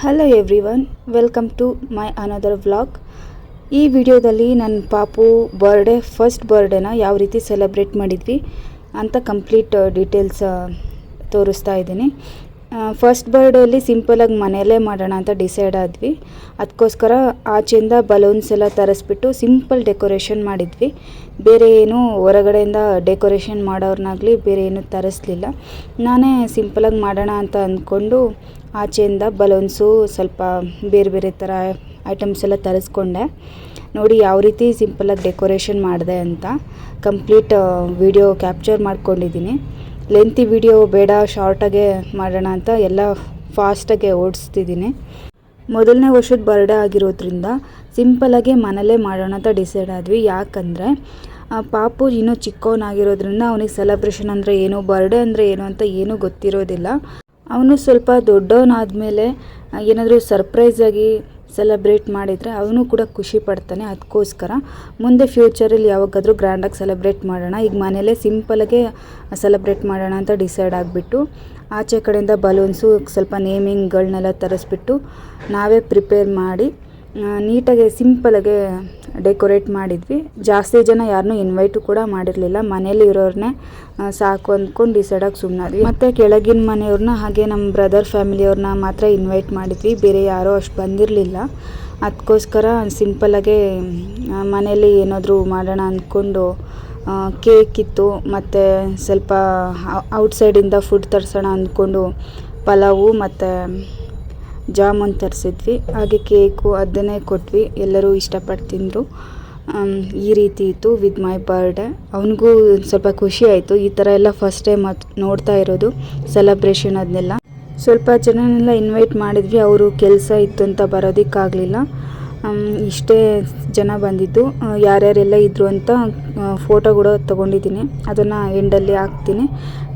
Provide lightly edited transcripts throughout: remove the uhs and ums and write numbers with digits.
Hello everyone, welcome to my another vlog. ಈ ವಿಡಿಯೋದಲ್ಲಿ ನನ್ನ ಪಾಪು ಫಸ್ಟ್ ಬರ್ಡೇನ ಯಾವ ರೀತಿ ಸೆಲೆಬ್ರೇಟ್ ಮಾಡಿದ್ವಿ ಅಂತ ಕಂಪ್ಲೀಟ್ ಡೀಟೇಲ್ಸ್ ತೋರಿಸ್ತಾ ಇದ್ದೀನಿ. ಫಸ್ಟ್ ಬರ್ಡೇಲಿ ಸಿಂಪಲಾಗಿ ಮನೆಯಲ್ಲೇ ಮಾಡೋಣ ಅಂತ ಡಿಸೈಡ್ ಆದ್ವಿ. ಅದಕ್ಕೋಸ್ಕರ ಆಚೆಯಿಂದ ಬಲೂನ್ಸ್ ಎಲ್ಲ ತರಿಸ್ಬಿಟ್ಟು ಸಿಂಪಲ್ ಡೆಕೋರೇಷನ್ ಮಾಡಿದ್ವಿ. ಬೇರೆ ಏನು ಹೊರಗಡೆಯಿಂದ ಡೆಕೋರೇಷನ್ ಮಾಡೋರ್ನಾಗಲಿ ಬೇರೆ ಏನು ತರಿಸ್ಲಿಲ್ಲ. ನಾನೇ ಸಿಂಪಲಾಗಿ ಮಾಡೋಣ ಅಂತ ಅಂದ್ಕೊಂಡು ಆಚೆಯಿಂದ ಬಲೂನ್ಸು ಸ್ವಲ್ಪ ಬೇರೆ ಬೇರೆ ಥರ ಐಟಮ್ಸ್ ಎಲ್ಲ ತರಿಸ್ಕೊಂಡೆ. ನೋಡಿ ಯಾವ ರೀತಿ ಸಿಂಪಲಾಗಿ ಡೆಕೋರೇಷನ್ ಮಾಡಿದೆ ಅಂತ ಕಂಪ್ಲೀಟ್ ವಿಡಿಯೋ ಕ್ಯಾಪ್ಚರ್ ಮಾಡ್ಕೊಂಡಿದ್ದೀನಿ. ಲೆಂತಿ ವಿಡಿಯೋ ಬೇಡ, ಶಾರ್ಟಾಗೆ ಮಾಡೋಣ ಅಂತ ಎಲ್ಲ ಫಾಸ್ಟಾಗೆ ಓಡಿಸ್ತಿದ್ದೀನಿ. ಮೊದಲನೇ ವರ್ಷದ ಬರ್ಡೇ ಆಗಿರೋದ್ರಿಂದ ಸಿಂಪಲಾಗೆ ಮನೇಲೇ ಮಾಡೋಣ ಅಂತ ಡಿಸೈಡ್ ಆದ್ವಿ. ಯಾಕಂದರೆ ಪಾಪು ಇನ್ನೂ ಚಿಕ್ಕವನಾಗಿರೋದ್ರಿಂದ ಅವನಿಗೆ ಸೆಲೆಬ್ರೇಷನ್ ಅಂದರೆ ಏನು, ಬರ್ಡೇ ಅಂದರೆ ಏನು ಅಂತ ಏನೂ ಗೊತ್ತಿರೋದಿಲ್ಲ. ಅವನು ಸ್ವಲ್ಪ ದೊಡ್ಡವನಾದಮೇಲೆ ಏನಾದರೂ ಸರ್ಪ್ರೈಸಾಗಿ ಸೆಲೆಬ್ರೇಟ್ ಮಾಡಿದರೆ ಅವನು ಕೂಡ ಖುಷಿ ಪಡ್ತಾನೆ. ಅದಕ್ಕೋಸ್ಕರ ಮುಂದೆ ಫ್ಯೂಚರಲ್ಲಿ ಯಾವಾಗಾದರೂ ಗ್ರ್ಯಾಂಡಾಗಿ ಸೆಲೆಬ್ರೇಟ್ ಮಾಡೋಣ, ಈಗ ಮನೇಲೇ ಸಿಂಪಲಾಗೆ ಸೆಲೆಬ್ರೇಟ್ ಮಾಡೋಣ ಅಂತ ಡಿಸೈಡ್ ಆಗಿಬಿಟ್ಟು ಆಚೆ ಕಡೆಯಿಂದ ಬಲೂನ್ಸು ಸ್ವಲ್ಪ ನೇಮಿಂಗ್ಗಳನ್ನೆಲ್ಲ ತರಿಸ್ಬಿಟ್ಟು ನಾವೇ ಪ್ರಿಪೇರ್ ಮಾಡಿ ನೀಟಾಗಿ ಸಿಂಪಲಾಗೆ ಡೆಕೋರೇಟ್ ಮಾಡಿದ್ವಿ. ಜಾಸ್ತಿ ಜನ ಯಾರನ್ನೂ ಇನ್ವೈಟು ಕೂಡ ಮಾಡಿರಲಿಲ್ಲ. ಮನೇಲಿ ಇರೋರನ್ನೇ ಸಾಕು ಅಂದ್ಕೊಂಡು ಡಿಸೈಡಾಗಿ ಸುಮ್ಮನಾದ್ವಿ. ಮತ್ತು ಕೆಳಗಿನ ಮನೆಯವ್ರನ್ನ ಹಾಗೆ ನಮ್ಮ ಬ್ರದರ್ ಫ್ಯಾಮಿಲಿಯವ್ರನ್ನ ಮಾತ್ರ ಇನ್ವೈಟ್ ಮಾಡಿದ್ವಿ. ಬೇರೆ ಯಾರೂ ಅಷ್ಟು ಬಂದಿರಲಿಲ್ಲ. ಅದಕ್ಕೋಸ್ಕರ ಸಿಂಪಲಾಗೆ ಮನೇಲಿ ಏನಾದರೂ ಮಾಡೋಣ ಅಂದ್ಕೊಂಡು ಕೇಕ್ ಇತ್ತು, ಮತ್ತು ಸ್ವಲ್ಪ ಔಟ್ಸೈಡಿಂದ ಫುಡ್ ತರಿಸೋಣ ಅಂದ್ಕೊಂಡು ಪಲಾವು ಮತ್ತು ಜಾಮೂನ್ ತರಿಸಿದ್ವಿ. ಹಾಗೆ ಕೇಕು ಅದನ್ನೇ ಕೊಟ್ವಿ. ಎಲ್ಲರೂ ಇಷ್ಟಪಟ್ಟು ತಿಂದರು. ಈ ರೀತಿ ಇತ್ತು ವಿತ್ ಮೈ ಬರ್ಡೇ. ಅವನಿಗೂ ಸ್ವಲ್ಪ ಖುಷಿ ಆಯಿತು. ಈ ಥರ ಎಲ್ಲ ಫಸ್ಟ್ ಟೈಮ್ ನೋಡ್ತಾ ಇರೋದು ಸೆಲೆಬ್ರೇಷನ್. ಅದನ್ನೆಲ್ಲ ಸ್ವಲ್ಪ ಜನನೆಲ್ಲ ಇನ್ವೈಟ್ ಮಾಡಿದ್ವಿ. ಅವರು ಕೆಲಸ ಇತ್ತು ಅಂತ ಬರೋದಕ್ಕಾಗಲಿಲ್ಲ. ಇಷ್ಟೇ ಜನ ಬಂದಿದ್ದು. ಯಾರ್ಯಾರೆಲ್ಲ ಇದ್ದರು ಅಂತ ಫೋಟೋ ಕೂಡ ತೊಗೊಂಡಿದ್ದೀನಿ, ಅದನ್ನು ಎಂಡಲ್ಲಿ ಹಾಕ್ತೀನಿ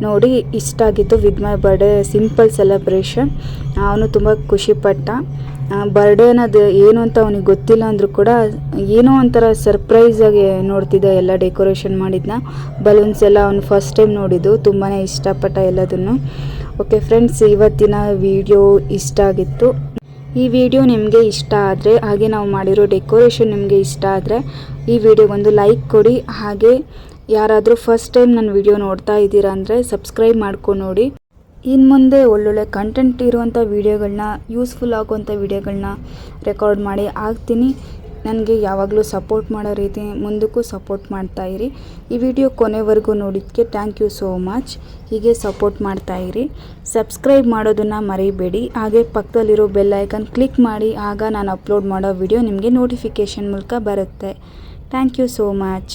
ನೋಡಿ. ಇಷ್ಟ ಆಗಿತ್ತು with my birthday simple celebration. ಅವನು ತುಂಬ ಖುಷಿಪಟ್ಟ. ಬರ್ಡೇ ಅನ್ನೋದು ಏನು ಅಂತ ಅವನಿಗೆ ಗೊತ್ತಿಲ್ಲ ಅಂದರೂ ಕೂಡ ಏನೋ ಒಂಥರ ಸರ್ಪ್ರೈಸಾಗಿ ನೋಡ್ತಿದ್ದ. ಎಲ್ಲ ಡೆಕೋರೇಷನ್ ಮಾಡಿದ್ನ, ಬಲೂನ್ಸ್ ಎಲ್ಲ ಅವನು ಫಸ್ಟ್ ಟೈಮ್ ನೋಡಿದ್ದು, ತುಂಬಾ ಇಷ್ಟಪಟ್ಟ ಎಲ್ಲದನ್ನು. ಓಕೆ ಫ್ರೆಂಡ್ಸ್, ಇವತ್ತಿನ ವಿಡಿಯೋ ಇಷ್ಟ ಆಗಿತ್ತು. ಈ ವಿಡಿಯೋ ನಿಮಗೆ ಇಷ್ಟ ಆದರೆ, ಹಾಗೆ ನಾವು ಮಾಡಿರೋ ಡೆಕೋರೇಷನ್ ನಿಮಗೆ ಇಷ್ಟ ಆದರೆ ಈ ವಿಡಿಯೋಗೊಂದು ಲೈಕ್ ಕೊಡಿ. ಹಾಗೆ ಯಾರಾದರೂ ಫಸ್ಟ್ ಟೈಮ್ ನನ್ನ ವಿಡಿಯೋ ನೋಡ್ತಾ ಇದ್ದೀರಾ ಅಂದರೆ ಸಬ್ಸ್ಕ್ರೈಬ್ ಮಾಡ್ಕೊಂಡು ನೋಡಿ. ಇನ್ನು ಮುಂದೆ ಒಳ್ಳೊಳ್ಳೆ ಕಂಟೆಂಟ್ ಇರುವಂಥ ವೀಡಿಯೋಗಳನ್ನ, ಯೂಸ್ಫುಲ್ ಆಗುವಂಥ ವೀಡಿಯೋಗಳನ್ನ ರೆಕಾರ್ಡ್ ಮಾಡಿ ಹಾಕ್ತೀನಿ. ನನಗೆ ಯಾವಾಗಲೂ ಸಪೋರ್ಟ್ ಮಾಡೋ ರೀತಿ ಮುಂದಕ್ಕೂ ಸಪೋರ್ಟ್ ಮಾಡ್ತಾಯಿರಿ. ಈ ವಿಡಿಯೋ ಕೊನೆವರೆಗೂ ನೋಡಿದ್ದಕ್ಕೆ ಥ್ಯಾಂಕ್ ಯು ಸೋ ಮಚ್. ಹೀಗೆ ಸಪೋರ್ಟ್ ಮಾಡ್ತಾಯಿರಿ. ಸಬ್ಸ್ಕ್ರೈಬ್ ಮಾಡೋದನ್ನು ಮರಿಬೇಡಿ. ಹಾಗೆ ಪಕ್ಕದಲ್ಲಿರೋ ಬೆಲ್ ಐಕನ್ ಕ್ಲಿಕ್ ಮಾಡಿ, ಆಗ ನಾನು ಅಪ್ಲೋಡ್ ಮಾಡೋ ವಿಡಿಯೋ ನಿಮಗೆ ನೋಟಿಫಿಕೇಷನ್ ಮೂಲಕ ಬರುತ್ತೆ. Thank you so much.